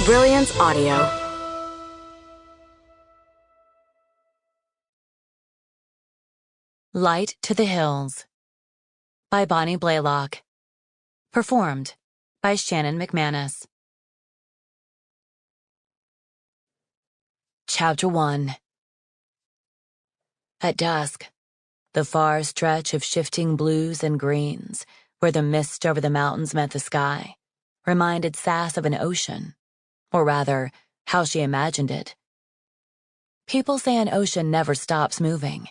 Brilliance Audio. Light to the Hills by Bonnie Blaylock. Performed by Shannon Mcmanus. Chapter 1. At dusk, the far stretch of shifting blues and greens, where the mist over the mountains met the sky, reminded Sass of an ocean, or rather, how she imagined it. People say an ocean never stops moving,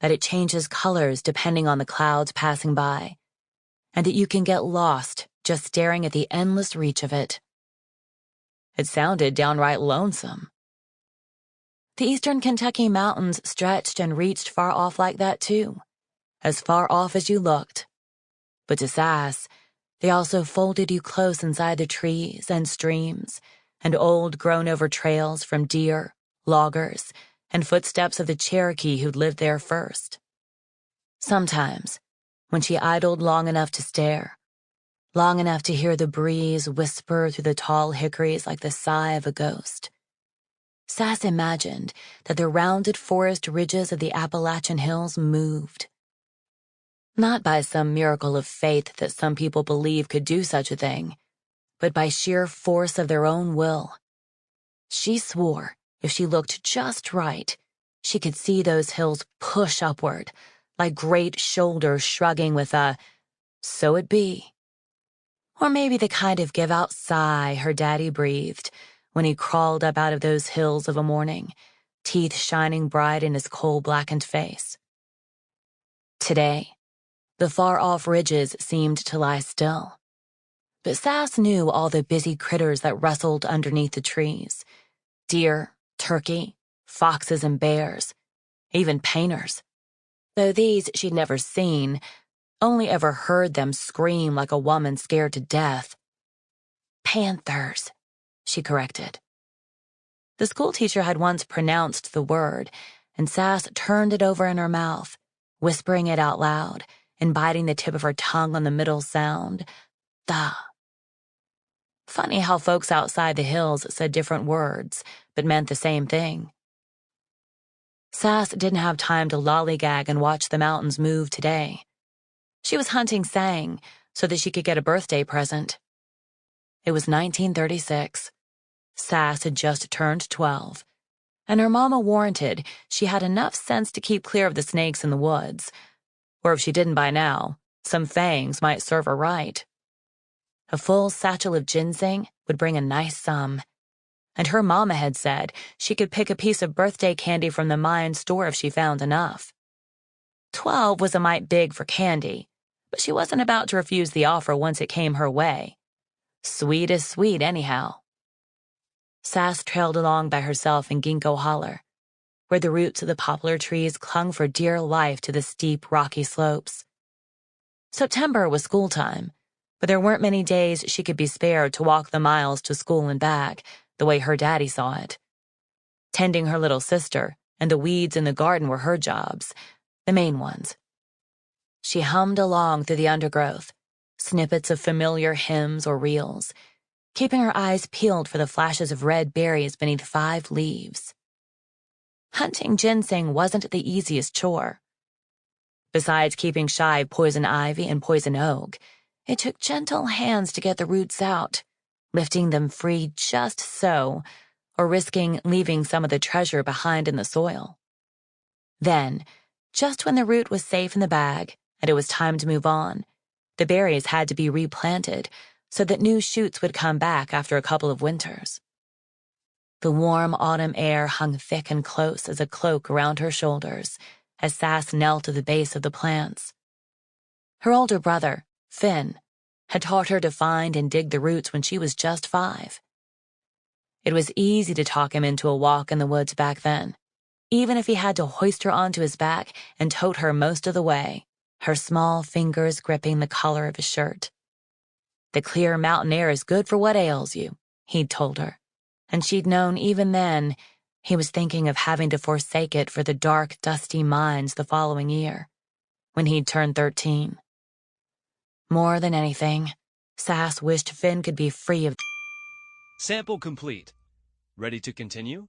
that it changes colors depending on the clouds passing by, and that you can get lost just staring at the endless reach of it. It sounded downright lonesome. The eastern Kentucky mountains stretched and reached far off like that too, as far off as you looked. But to Sass, they also folded you close inside the trees and streams and old grown-over trails from deer, loggers, and footsteps of the Cherokee who'd lived there first. Sometimes, when she idled long enough to stare, long enough to hear the breeze whisper through the tall hickories like the sigh of a ghost, Sass imagined that the rounded forest ridges of the Appalachian hills moved. Not by some miracle of faith that some people believe could do such a thing, but by sheer force of their own will. She swore if she looked just right, she could see those hills push upward, like great shoulders shrugging with a, "So it be." Or maybe the kind of give-out sigh her daddy breathed when he crawled up out of those hills of a morning, teeth shining bright in his coal-blackened face. Today, the far-off ridges seemed to lie still. But Sass knew all the busy critters that rustled underneath the trees. Deer, turkey, foxes and bears, even painters. Though these she'd never seen, only ever heard them scream like a woman scared to death. Panthers, she corrected. The schoolteacher had once pronounced the word, and Sass turned it over in her mouth, whispering it out loud and biting the tip of her tongue on the middle sound, "the." Funny how folks outside the hills said different words, but meant the same thing. Sass didn't have time to lollygag and watch the mountains move today. She was hunting sang so that she could get a birthday present. It was 1936. Sass had just turned 12, and her mama warranted she had enough sense to keep clear of the snakes in the woods. Or if she didn't by now, some fangs might serve her right. A full satchel of ginseng would bring a nice sum. And her mama had said she could pick a piece of birthday candy from the mine store if she found enough. 12 was a mite big for candy, but she wasn't about to refuse the offer once it came her way. Sweet is sweet anyhow. Sass trailed along by herself in Ginkgo Holler, where the roots of the poplar trees clung for dear life to the steep, rocky slopes. September was school time, but there weren't many days she could be spared to walk the miles to school and back, the way her daddy saw it. Tending her little sister and the weeds in the garden were her jobs, the main ones. She hummed along through the undergrowth, snippets of familiar hymns or reels, keeping her eyes peeled for the flashes of red berries beneath 5 leaves. Hunting ginseng wasn't the easiest chore. Besides keeping shy of poison ivy and poison oak, it took gentle hands to get the roots out, lifting them free just so, or risking leaving some of the treasure behind in the soil. Then, just when the root was safe in the bag and it was time to move on, the berries had to be replanted so that new shoots would come back after a couple of winters. The warm autumn air hung thick and close as a cloak around her shoulders as Sass knelt at the base of the plants. Her older brother, Finn, had taught her to find and dig the roots when she was just 5. It was easy to talk him into a walk in the woods back then, even if he had to hoist her onto his back and tote her most of the way, her small fingers gripping the collar of his shirt. "The clear mountain air is good for what ails you," he'd told her, and she'd known even then he was thinking of having to forsake it for the dark, dusty mines the following year, when he'd turned 13. More than anything, Sass wished Finn could be free of Sample complete. Ready to continue?